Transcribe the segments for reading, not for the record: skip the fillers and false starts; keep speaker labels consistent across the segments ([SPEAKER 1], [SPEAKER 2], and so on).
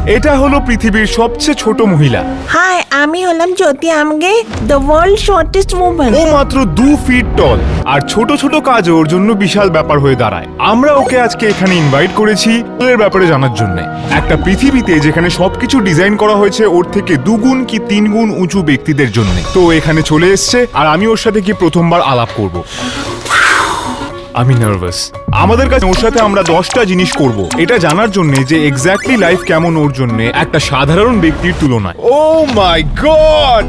[SPEAKER 1] এটা হলো পৃথিবীর সবচেয়ে ছোট মহিলা।
[SPEAKER 2] হাই, আমি হলাম জ্যোতি Amge, the world shortest woman.
[SPEAKER 1] ও মাত্র 2 ফিট টল, আর ছোট ছোট কাজ ওর জন্য বিশাল ব্যাপার হয়ে দাঁড়ায়। আমরা ওকে আজকে এখানে ইনভাইট করেছি এর ব্যাপারে জানার জন্য। একটা পৃথিবীতে যেখানে সবকিছু ডিজাইন করা হয়েছে ওর থেকে 2 গুণ কি 3 গুণ উঁচু ব্যক্তিদের জন্য। তো এখানে চলে এসছে আর আমি ওর সাথে কি প্রথমবার আলাপ করব। আমি নার্ভাস। আমাদের কাছে ওর সাথে আমরা 10টা জিনিস করব এটা জানার জন্য যে এক্স্যাক্টলি লাইফ কেমন ওর জন্য একটা সাধারণ ব্যক্তির তুলনায়। ও মাই গড,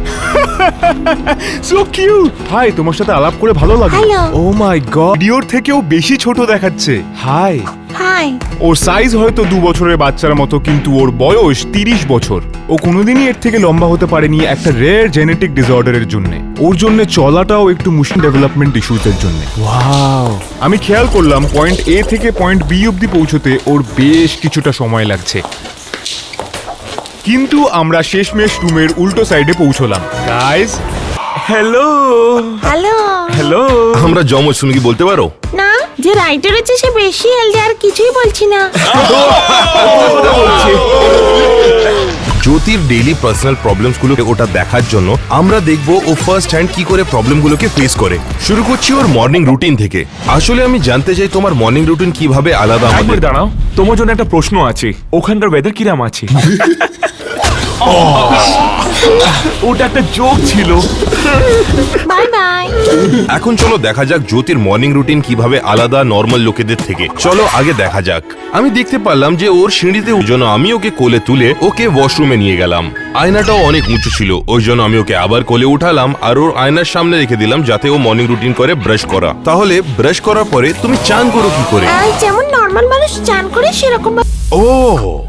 [SPEAKER 1] সো কিউট। হাই, তোমার সাথে আলাপ করে ভালো লাগলো।
[SPEAKER 2] Hello.
[SPEAKER 1] ও মাই গড, ভিডিওর থেকেও বেশি ছোট দেখাচ্ছে। হাই।
[SPEAKER 2] হাই।
[SPEAKER 1] ওর সাইজ হয়তো 2 বছরের বাচ্চার মতো, কিন্তু ওর বয়স 30 বছর। ও কোনোদিনই এর থেকে লম্বা হতে পারেনি একটা রেয়ার জেনেটিক ডিসঅর্ডারের জন্য। ওর জন্য চলাটাও একটু মুশকিল ডেভেলপমেন্ট ইস্যুজের জন্য। ওয়াও। আমি খেয়াল করলাম পয়েন্ট এ থেকে পয়েন্ট বি অবধি পৌঁছতে ওর বেশ কিছুটা সময় লাগছে, কিন্তু আমরা শেষমেশ রুমের উল্টো সাইডে পৌঁছলাম। Guys, hello.
[SPEAKER 2] হ্যালো।
[SPEAKER 1] হ্যালো।
[SPEAKER 3] আমরা জমজ, তুমি কি বলতে পারো?
[SPEAKER 2] না, যে রাইটার আছে সে বেশি হেলদি, আর কিছুই বলছি না।
[SPEAKER 3] জ্যোতির ডেইলি পার্সোনাল প্রবলেমস গুলোকে ওটা দেখার জন্য আমরা দেখবো ও ফার্স্ট হ্যান্ড কি করে প্রবলেম গুলোকে ফেস করে। শুরু করছি ওর মর্নিং রুটিন থেকে। আসলে আমি জানতে চাই তোমার মর্নিং রুটিন কিভাবে আলাদা
[SPEAKER 4] একবার
[SPEAKER 3] আমাদের।
[SPEAKER 4] দাঁড়াও, তোমার জন্য একটা প্রশ্ন আছে। ওখানকার ওয়েদার কিরাম আছে? ওটা একটা জোক ছিল।
[SPEAKER 2] Bye bye.
[SPEAKER 3] এখন চলো দেখা যাক জ্যোতির মর্নিং রুটিন কিভাবে আলাদা নর্মাল লোকেদের থেকে। চলো আগে দেখা যাক। আমি দেখতে পারলাম যে ওর সিঁড়িতে, ওই জন্য আমি ওকে কোলে তুলে ওকে ওয়াশরুমে নিয়ে গেলাম। আয়নাটাও অনেক উঁচু ছিল, ওই জন্য আমি ওকে আবার কোলে উঠালাম আর ওর আয়নার সামনে রেখে দিলাম যাতে ও মর্নিং রুটিন করে ব্রাশ করা। তাহলে ব্রাশ করার পরে তুমি চান করো কি করে?
[SPEAKER 2] যেমন নর্মাল মানুষ চান করে সেরকম।
[SPEAKER 3] ও,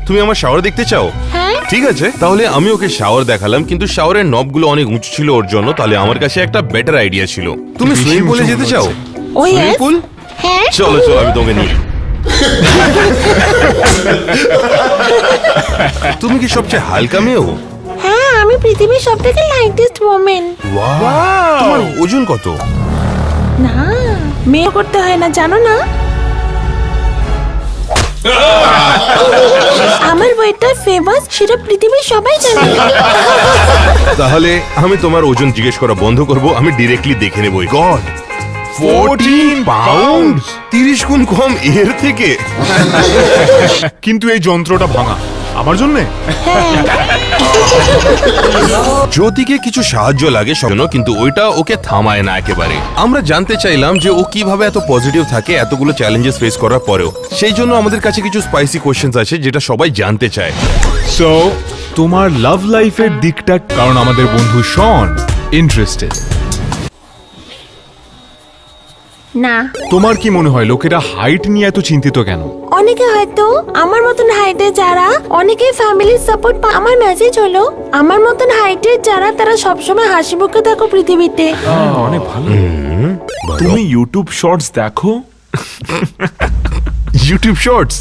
[SPEAKER 3] তুমি আমার শাওয়ার দেখতে চাও?
[SPEAKER 2] হ্যাঁ।
[SPEAKER 3] ঠিক আছে, তাহলে আমি ওকে শাওয়ার দেখালাম, কিন্তু শাওয়ারের নবগুলো অনেক উঁচু ছিল ওর জন্য। তাহলে আমার কাছে একটা বেটার আইডিয়া ছিল। তুমি সুইমিং পুলে যেতে চাও?
[SPEAKER 2] ও
[SPEAKER 3] সুইমিং
[SPEAKER 2] ইয়েস।
[SPEAKER 3] পুল?
[SPEAKER 2] হ্যাঁ।
[SPEAKER 3] চলো চলো, আমি তোমাকে নিই। তুমি কি সবচেয়ে হালকা মেয়েও?
[SPEAKER 2] হ্যাঁ, আমি পৃথিবীর সবথেকে লাইটেস্ট ওম্যান।
[SPEAKER 3] তোমার ওজন কত?
[SPEAKER 2] না, মেয়ে করতে হয় না, জানো না? আমার বইটা ফেমাস, সেটা পৃথিবীর সবাই জানে।
[SPEAKER 3] তাহলে আমি তোমার ওজন জিজ্ঞেস করা বন্ধ করব, আমি ডিরেক্টলি দেখে নেব। গড, 14 পাউন্ড, 30 গুণ কম এর থেকে।
[SPEAKER 1] কিন্তু এই যন্ত্রটা ভাঙা আমার জন্য।
[SPEAKER 3] জ্যোতিকে কিছু সাহায্য লাগে জন্য, কিন্তু ওইটা ওকে থামায় না একেবারে। আমরা জানতে চাইলাম যে ও কিভাবে এত পজিটিভ থাকে এতগুলো চ্যালেঞ্জেস ফেস করার পরেও। সেই জন্য আমাদের কাছে কিছু স্পাইসি কোশ্চেন্স আছে যেটা সবাই জানতে চায়।
[SPEAKER 1] সো তোমার লাভ লাইফের দিকটা, কারণ আমাদের বন্ধু শন ইন্টারেস্টেড।
[SPEAKER 2] না।
[SPEAKER 1] তোমার কি মনে হয় লোকেরা হাইট নিয়ে এত চিন্তিত কেন?
[SPEAKER 2] অনেকে হয়তো আমার মতন হাইটে যারা, অনেকে ফ্যামিলির সাপোর্ট। আমার মেসেজ হলো, আমার মতন হাইটের যারা, তারা সবসময় হাসি মুখে থাকো পৃথিবীতে।
[SPEAKER 4] অনেক ভালো। তুমি ইউটিউব শর্টস দেখো?
[SPEAKER 1] YouTube shorts?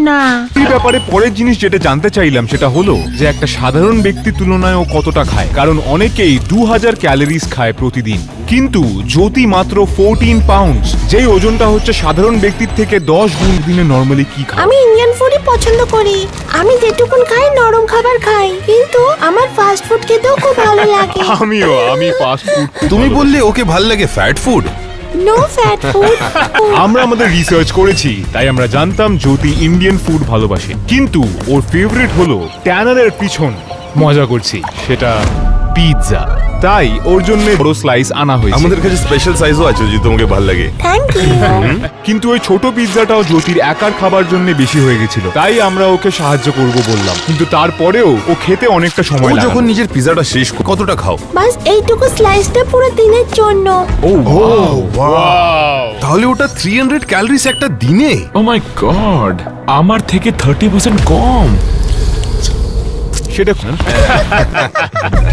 [SPEAKER 2] না।
[SPEAKER 1] এই ব্যাপারে পরের জিনিস যেটা জানতে চাইলাম সেটা হলো যে একটা সাধারণ ব্যক্তির তুলনায় ও কতটা খায়। কারণ অনেকেই 2000 ক্যালোরিজ খায় প্রতিদিন, কিন্তু জ্যোতি মাত্র 14 পাউন্ডস, যেই ওজনটা হচ্ছে সাধারণ ব্যক্তির থেকে 10 গুণ। দিনে নরমালি কি খায়?
[SPEAKER 2] আমি ইন্ডিয়ান ফুডই পছন্দ করি। আমি যেটুকুন খাই নরম খাবার খাই, কিন্তু আমার ফাস্ট ফুড খেতেও খুব ভালো লাগে।
[SPEAKER 1] আমি ফাস্ট ফুড।
[SPEAKER 3] তুমি বললে ওকে ভাল লাগে fat food.
[SPEAKER 2] No fat food.
[SPEAKER 1] আমরা আমাদের রিসার্চ করেছি, তাই আমরা জানতাম জ্যোতি ইন্ডিয়ান ফুড ভালোবাসে, কিন্তু ওর ফেভারিট হলো ট্যানারের পিছন। মজা করছি, সেটা পিৎজা। তাই ওর জন্য বড় স্লাইস আনা হয়েছে।
[SPEAKER 3] আমাদের কাছে স্পেশাল সাইজও আছে যদি তোমাকে ভাল লাগে।
[SPEAKER 2] Thank you.
[SPEAKER 1] কিন্তু ওই ছোট পিৎজাটাও জ্যোতির একার খাবার জন্য বেশি হয়ে গেছিল, তাই আমরা ওকে সাহায্য করব বললাম। কিন্তু তারপরেও ও খেতে অনেকটা
[SPEAKER 3] ও
[SPEAKER 1] সময়
[SPEAKER 3] যখন
[SPEAKER 1] লাগালো।
[SPEAKER 3] নিজের পিজাটা শেষ কতটা খাও?
[SPEAKER 2] বাস এইটুকু স্লাইসটা পুরো দিনের জন্য।
[SPEAKER 3] তাহলে ওটা 300 ক্যালোরিজ একটা দিনে।
[SPEAKER 4] ও মাই গড, আমার থেকে 30% কম।
[SPEAKER 1] সেটা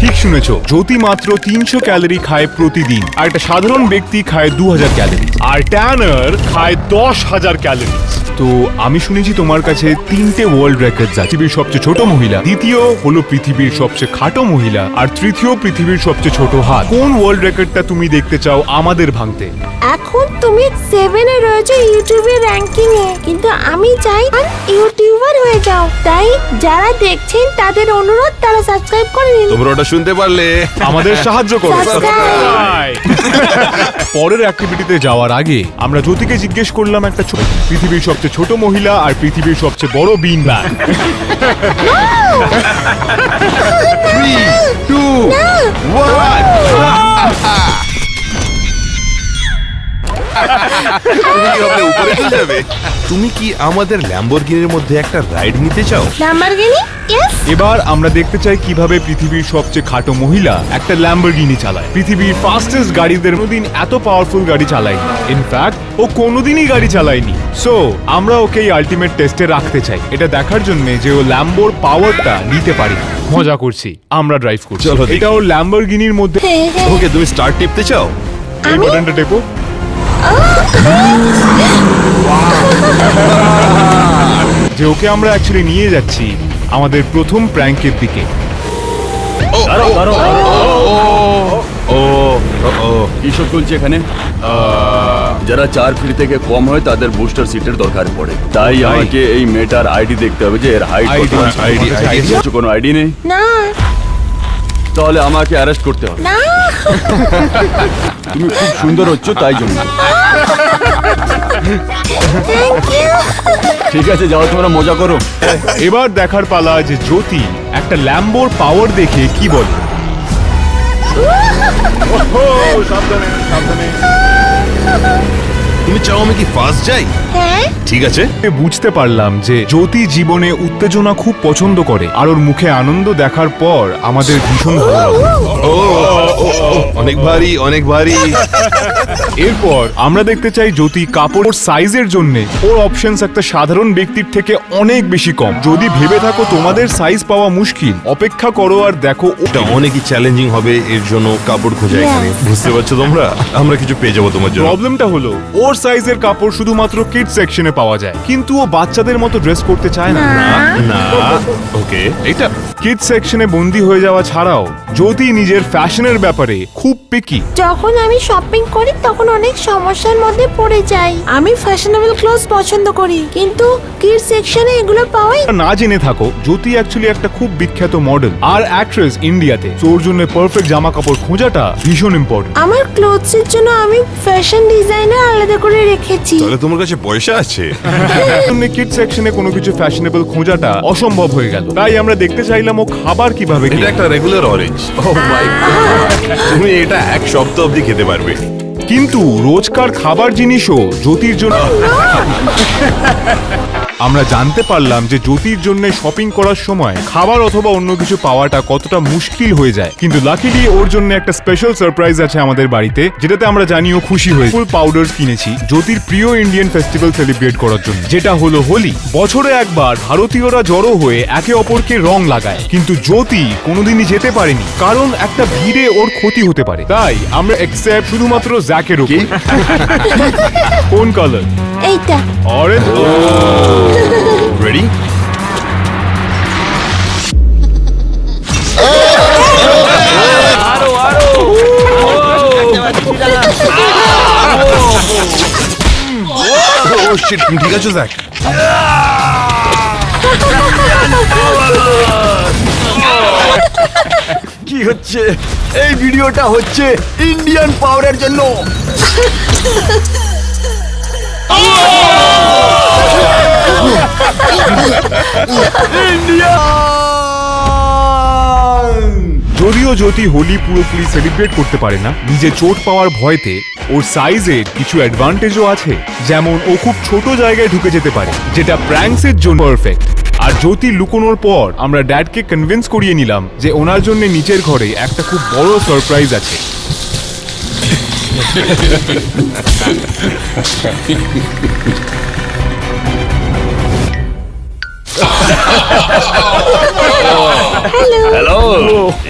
[SPEAKER 1] ঠিক শুনেছো, জ্যোতি মাত্র 300 ক্যালোরি খায় প্রতিদিন, আর একটা সাধারণ ব্যক্তি খায় 2000 ক্যালোরি, আর ট্যানার খায় 10,000 ক্যালোরি। তো আমি শুনেছি তোমার কাছে 3টে ওয়ার্ল্ড রেকর্ড আছে। পৃথিবীর সবচেয়ে ছোট মহিলা, দ্বিতীয় হলো পৃথিবীর সবচেয়ে খাটো মহিলা, আর তৃতীয় পৃথিবীর সবচেয়ে ছোট হাত। কোন ওয়ার্ল্ড রেকর্ডটা তুমি দেখতে চাও আমাদের ভাঙতে?
[SPEAKER 2] এখন তুমি 7 এ রয়েছে ইউটিউবের র্যাঙ্কিং এ, কিন্তু আমি চাই ইউটিউবার হয়ে যাও। তাই যারা দেখছেন তাদের অনুরোধ তারা সাবস্ক্রাইব করে নিন।
[SPEAKER 3] তোমরা ওটা শুনতে পারলে?
[SPEAKER 1] আমাদের সাহায্য করো।
[SPEAKER 2] Subscribe!
[SPEAKER 1] পরের অ্যাক্টিভিটিতে যাওয়ার আগে আমরা জ্যোতিকে জিজ্ঞেস করলাম একটা পৃথিবীর সবচেয়ে ছোট মহিলা আর পৃথিবীর সবচেয়ে বড় বিন ব্যাগ।
[SPEAKER 3] 3, 2, 1 তুমি কি ভাবলে উপরে চলে যাবে? তুমি কি আমাদের ল্যাম্বরগিনির মধ্যে একটা রাইড নিতে চাও?
[SPEAKER 2] লাম্বরগিনি? ইয়েস।
[SPEAKER 1] এবার আমরা দেখতে চাই কিভাবে পৃথিবীর সবচেয়ে খাটো মহিলা একটা ল্যাম্বরগিনি চালায়। পৃথিবীর ফাস্টেস্ট গাড়িদের কোনোদিন এত পাওয়ারফুল গাড়ি চালায়নি। ইনফ্যাক্ট ও কোনোদিনই গাড়ি চালায়নি। সো আমরা ওকে এই আলটিমেট টেস্টে রাখতে চাই, এটা দেখার জন্য যে ও ল্যাম্বোর পাওয়ারটা নিতে পারি। মজা করছি, আমরা ড্রাইভ করছি।
[SPEAKER 3] চলো দেখি।
[SPEAKER 1] এটা ও ল্যাম্বরগিনির মধ্যে।
[SPEAKER 3] ওকে, তুমি স্টার্ট টিপতে চাও?
[SPEAKER 1] এই বাটনটা টেপো। যে ওকে আমরা অ্যাকচুয়ালি নিয়ে যাচ্ছি আমাদের প্রথম প্র্যাঙ্কের দিকে।
[SPEAKER 5] কিসব চলছে এখানে? যারা 4 ফিট থেকে কম হয় তাদের বুস্টার সিটের দরকার পড়ে। তাই আমাকে এই মেয়েটার আইডি দেখতে হবে যে এর হাইট কত।
[SPEAKER 3] ID
[SPEAKER 5] কোনো আইডি নেই?
[SPEAKER 2] না
[SPEAKER 5] তাহলে আমাকে অ্যারেস্ট করতে হবে।
[SPEAKER 2] না
[SPEAKER 5] তুমি খুব সুন্দর হচ্ছ তাই জন্য।
[SPEAKER 2] Thank you.
[SPEAKER 5] ঠিক আছে, যাও তোমরা মজা করো।
[SPEAKER 1] এবার দেখার পালা যে জ্যোতি একটা ল্যাম্বোর পাওয়ার দেখে কি বলে। সাবধানে সাবধানে।
[SPEAKER 3] তুমি চাও আমি কি ফার্স্ট যাই?
[SPEAKER 2] হ্যাঁ
[SPEAKER 3] ঠিক আছে।
[SPEAKER 1] বুঝতে পারলাম যে জ্যোতি জীবনে উত্তেজনা খুব পছন্দ করে, আর ওর মুখে আনন্দ দেখার পর আমাদের ভীষণ ভালো লাগলো।
[SPEAKER 3] অনেক ভারী, অনেক ভারী।
[SPEAKER 1] এরপর আমরা দেখতে চাই জ্যোতি কাপড় সাইজের জন্য ওর অপশনস একটা সাধারণ ব্যক্তির থেকে অনেক বেশি কম। যদি ভেবে থাকো তোমাদের সাইজ পাওয়া মুশকিল, অপেক্ষা করো আর দেখো
[SPEAKER 3] এটা অনেকই চ্যালেঞ্জিং হবে। এর জন্য কাপড় খোঁজা এখানে, বুঝতে পারছো তোমরা? আমরা কিছু পেয়ে যাবো তোমার জন্য।
[SPEAKER 1] প্রবলেমটা হলো ওর সাইজের কাপড় শুধুমাত্র কিড সেকশনে পাওয়া যায়, কিন্তু ও বাচ্চাদের মতো ড্রেস করতে চায় না।
[SPEAKER 3] না, ওকে, এটা
[SPEAKER 1] কিড সেকশনে বন্দি হয়ে যাওয়া ছাড়াও জ্যোতি নিজের ফ্যাশনের ব্যাপারে খুব পিকি।
[SPEAKER 2] যখন আমি শপিং করি তখন অনেক সমস্যার মধ্যে পড়ে যাই। আমি ফ্যাশনেবল ক্লোথস পছন্দ করি, কিন্তু কিড সেকশনে এগুলো পাওয়াই
[SPEAKER 1] না জেনে থাকো জ্যোতি অ্যাকচুয়ালি একটা খুব বিখ্যাত মডেল আর অ্যাক্ট্রেস ইন্ডিয়াতে। ওর জন্য পারফেক্ট জামা কাপড় খোঁজাটা ভীষণ ইম্পর্টেন্ট।
[SPEAKER 2] আমার ক্লোথসের জন্য আমি ফ্যাশন ডিজাইনার আলাদা করে রেখেছি।
[SPEAKER 3] তাহলে তোমার কাছে পয়সা আছে?
[SPEAKER 1] কিড সেকশনে কোনো কিছু ফ্যাশনেবল খোঁজাটা অসম্ভব হয়ে গেল। তাই আমরা দেখতে চাইলাম ও খাবার কিভাবে
[SPEAKER 3] এটা
[SPEAKER 1] খেয়ে।
[SPEAKER 3] একটা রেগুলার অরেঞ্জ। ও মাই গড, তুমি এটা এক সপ্তাহ অবধি খেতে পারবে।
[SPEAKER 1] কিন্তু রোজকার খাবার জিনিসও জ্যোতির জন্য। আমরা জানতে পারলাম যে জ্যোতির জন্য শপিং করার সময় খাবার অথবা অন্য কিছু পাওয়াটা কতটা মুশকিল হয়ে যায়। কিন্তু লাকিলি ওর জন্য একটা স্পেশাল সারপ্রাইজ আছে আমাদের বাড়িতে, যেটাতে আমরা জানিও খুশি হয়ে ফুল পাউডার কিনেছি জ্যোতির প্রিয় ইন্ডিয়ান ফেস্টিভ্যাল সেলিব্রেট করার জন্য, যেটা হলো হোলি। বছরে একবার ভারতীয়রা জড়ো হয়ে একে অপরকে রং লাগায়, কিন্তু জ্যোতি কোনোদিনই যেতে পারেনি কারণ একটা ভিড়ে ওর ক্ষতি হতে পারে। তাই আমরা এক্সেপ্ট শুধুমাত্র জ্যাকের উপর। কোন কালার?
[SPEAKER 2] এইটা
[SPEAKER 1] অরেঞ্জ।
[SPEAKER 3] রেডি? ও শিট, তুমি ঠিক আছো জ্যাক?
[SPEAKER 5] কি হচ্ছে? এই ভিডিওটা হচ্ছে ইন্ডিয়ান পাওয়ারের জন্য।
[SPEAKER 1] যদিও জ্যোতি হোলি পুরোপুরি সেলিব্রেট করতে পারে না, নিজে চোট পাওয়ার ভয়তে ওর সাইজের কিছু অ্যাডভান্টেজও আছে। যেমন ও খুব ছোট জায়গায় ঢুকে যেতে পারে, যেটা প্র্যাঙ্কসের জন্য পারফেক্ট। আর জ্যোতি লুকোনোর পর আমরা ড্যাডকে কনভিন্স করিয়ে নিলাম যে ওনার জন্য নিচের ঘরে একটা খুব বড় সারপ্রাইজ আছে।
[SPEAKER 5] Hello,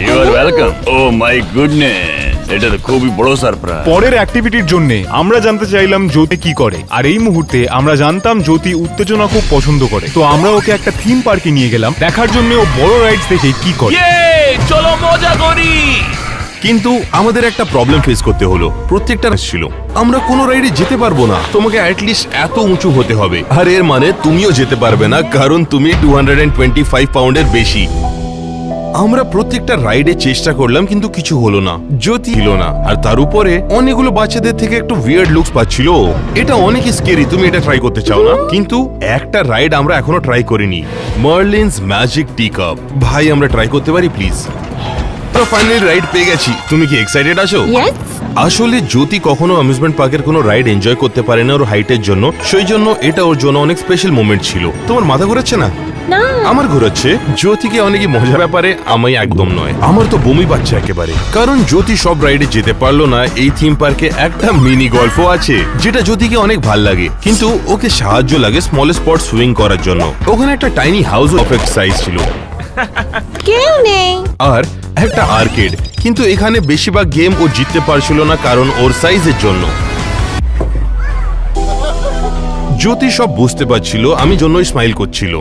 [SPEAKER 5] you are welcome. Oh my goodness, এটা তো খুবই বড় সারপ্রাইজ।
[SPEAKER 1] পরের অ্যাক্টিভিটির জন্য আমরা জানতে চাইলাম জ্যোতি কি করে, আর এই মুহূর্তে আমরা জানতাম জ্যোতি উত্তেজনা খুব পছন্দ করে। তো আমরা ওকে একটা থিম পার্কে নিয়ে গেলাম দেখার জন্য ও বড় রাইডস দেখে কি করে।
[SPEAKER 5] চলো মজা করি।
[SPEAKER 3] কিন্তু আমাদের একটা প্রবলেম ফেস করতে হলো, প্রত্যেকটা ছিল আমরা কোনো রাইডে যেতে পারবো না, তোমাকে অ্যাটলিস্ট এত উঁচু হতে হবে, আর এর মানে তুমিও যেতে পারবে না কারণ তুমি 225 পাউন্ডের বেশি। আমরা প্রত্যেকটা রাইডে চেষ্টা করলাম কিন্তু কিছু হলো না, জ্যোতি ছিল না, আর তার উপরে অনেকগুলো বাচ্চাদের থেকে একটু উইয়ার্ড লুকস পাচ্ছিল। এটা অনেক স্কেরি, তুমি এটা ট্রাই করতে চাও না? কিন্তু একটা রাইড আমরা এখনো ট্রাই করিনি, মার্লিনস ম্যাজিক টি কাপ। ভাই আমরা ট্রাই করতে পারি প্লিজ? আমরা ফাইনালি রাইড পেয়ে গেছি, তুমি কি এক্সাইটেড আছো?
[SPEAKER 2] ইয়েস।
[SPEAKER 3] আসলে জ্যোতি কখনো অ্যামিউজমেন্ট পার্কের কোনো রাইড এনজয় করতে পারে না ওর হাইটের জন্য, সেই জন্য এটা ওর জন্য অনেক স্পেশাল মোমেন্ট ছিল। তোমার মাথা ঘোরাচ্ছে না?
[SPEAKER 2] না।
[SPEAKER 3] আমার ঘোরাচ্ছে। জ্যোতিকে অনেকই মজার ব্যাপারে, আমি একদম নয়। আমার তো বমি পাচ্ছে একেবারে, কারণ জ্যোতি সব রাইডে যেতে পারলো না। এই থিম পার্কে একটা মিনি গল্ফও আছে যেটা জ্যোতিকে অনেক ভাল লাগে, কিন্তু ওকে সাহায্য লাগে স্মল স্পট সুইং করার জন্য। ওখানে একটা টাইনি হাউস অফ এক্সারসাইজ ছিল
[SPEAKER 2] কেউ নেই।
[SPEAKER 3] আর একটা আর্কেড, কিন্তু এখানে বেশিরভাগ গেম ও জিততে পারছিল না কারণ ওর সাইজের জন্য। জ্যোতি সব বুঝতে পারছিল, আমি জন্যই স্মাইল করছিল।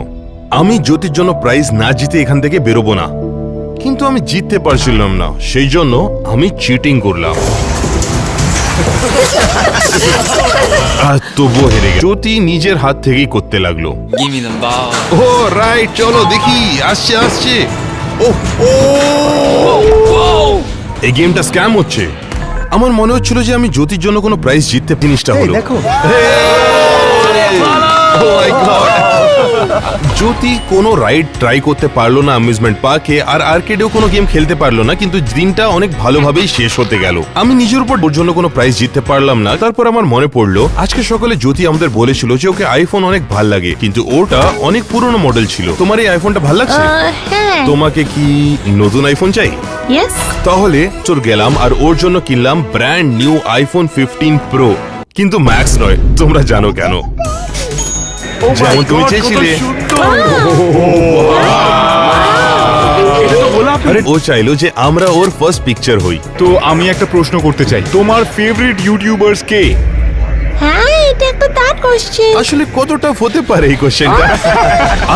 [SPEAKER 3] আমি জ্যোতির জন্য প্রাইজ না জিতে এখান থেকে বেরোবো না, কিন্তু আমি জিততে পারছিলাম না, সেই জন্য আমি চিটিং করলাম। আর তবুও হেরে গেল। জ্যোতি নিজের হাত থেকেই করতে লাগলো।
[SPEAKER 6] Give me the ball.
[SPEAKER 3] Oh right, চলো দেখি, আসছে আসছে। ও এই গেমটা স্ক্যাম হচ্ছে। আমার মনে হচ্ছিল যে আমি জ্যোতির জন্য কোনো প্রাইজ জিততে, জিনিসটা হলো
[SPEAKER 4] দেখো
[SPEAKER 3] Oh my God! জ্যোতি কোনো রাইড ট্রাই করতে পারলো না অ্যামিউজমেন্ট পার্কে, আর আর্কেডেও কোনো গেম খেলতে পারলো না, কিন্তু দিনটা অনেক ভালোভাবেই শেষ হতে গেল। আমি নিজের উপর ওর জন্য কোনো প্রাইজ জিততে পারলাম না। তারপর আমার মনে পড়লো আজকে সকালে জ্যোতি আমাদের বলেছিল যে ওকে আইফোন অনেক ভাল লাগে, কিন্তু ওটা অনেক পুরনো মডেল ছিল। তোমার এই আইফোনটা ভাল লাগছে?
[SPEAKER 2] হ্যাঁ।
[SPEAKER 3] তোমাকে কি নতুন আইফোন চাই?
[SPEAKER 2] ইয়েস।
[SPEAKER 3] তাহলে চল গেলাম আর ওর জন্য কিনলাম ব্র্যান্ড নিউ আইফোন 15 প্রো, কিন্তু ম্যাক্স নয়। তোমরা জানো কেন? যেমন তুমি চেয়েছিলে। আরে ও চাইলো যে আমরা ওর ফার্স্ট পিকচার হই।
[SPEAKER 1] তো আমি একটা প্রশ্ন করতে চাই, তোমার ফেভারিট ইউটিউবার্স কে?
[SPEAKER 2] হ্যাঁ, এটা একটা দাঁত কোশ্চেন।
[SPEAKER 3] আসলে কতটা হতে পারে এই কোশ্চেনটা?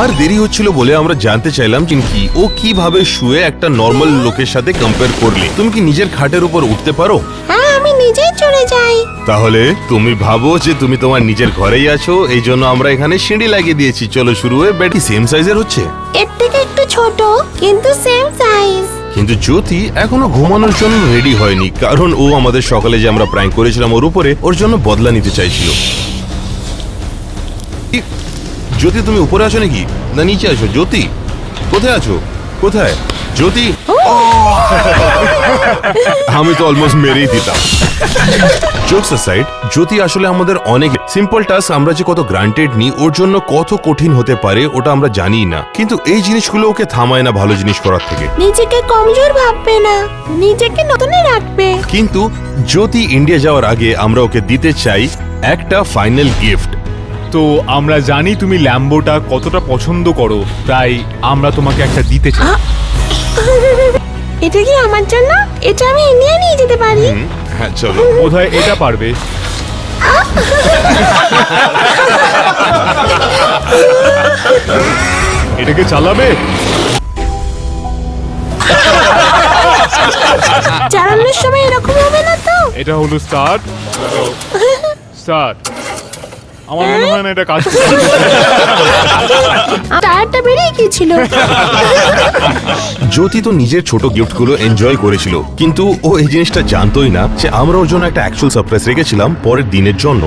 [SPEAKER 3] আর দেরি হচ্ছিল বলে আমরা জানতে চাইলাম কি ও কিভাবে শুয়ে একটা নর্মাল লোকের সাথে কম্পেয়ার করলে। তুমি কি নিজের খাটের উপর উঠতে পারো?
[SPEAKER 2] হ্যাঁ, আমি নিজেই চলে যাই।
[SPEAKER 3] তাহলে তুমি ভাবো যে তুমি তোমার নিজের ঘরেই আছো, এই জন্য আমরা এখানে সিঁড়ি লাগিয়ে দিয়েছি। চলো শুরু হয়ে বেটি সেম সাইজের হচ্ছে,
[SPEAKER 2] এর থেকে একটু ছোট কিন্তু সেম সাইজ।
[SPEAKER 3] কিন্তু জ্যোতি এখনো ঘুমানোর জন্য রেডি হয়নি, কারণ ও আমাদের সকালে যে আমরা প্র্যাঙ্ক করেছিলাম ওর উপরে, ওর জন্য বদলা নিতে চাইছিল। জ্যোতি তুমি উপরে আছো নাকি, না নিচে আছো? জ্যোতি কোথায় আছো? কোথায় জ্যোতি? আমি তো অলমোস্ট মেরেই দিতাম। জোকস অ্যাসাইড, জ্যোতি আসলে আমাদের অনেক সিম্পল টাস্ক আমরা যে কত গ্রান্টেড নিই, ওর জন্য কত কঠিন হতে পারে ওটা আমরা জানি না, কিন্তু এই জিনিসগুলো ওকে থামায় না ভালো জিনিস করার থেকে।
[SPEAKER 2] নিজেকে কমজোর ভাববে না, নিজেকে নতুনে রাখবে।
[SPEAKER 3] কিন্তু জ্যোতি ইন্ডিয়া যাওয়ার আগে আমরা ওকে দিতে চাই একটা ফাইনাল গিফট।
[SPEAKER 1] তো আমরা জানি তুমি ল্যাম্বোটা কতটা পছন্দ করো, তাই আমরা তোমাকে একটা দিতে চাই।
[SPEAKER 2] এটা কি আমার জন্য? এটা আমি ইন্ডিয়া নিয়ে যেতে পারি।
[SPEAKER 3] হ্যাঁ চলো।
[SPEAKER 1] বোধহয় এটা পারবে। এটাকে চালাবে?
[SPEAKER 2] চালানোর সময় এরকম হবে না তো?
[SPEAKER 1] এটা হলো স্টার্ট। স্টার্ট। আমার মনে হয় না এটা কাজ করবে।
[SPEAKER 2] টায়ারটা বেরিয়ে গিয়েছিল।
[SPEAKER 3] জ্যোতি তো নিজের ছোট গিফটগুলো এনজয় করেছিল, কিন্তু ও এই জিনিসটা জানতোই না যে আমরা ওর জন্য একটা অ্যাকচুয়াল সারপ্রাইজ রেখেছিলাম পরের দিনের জন্য।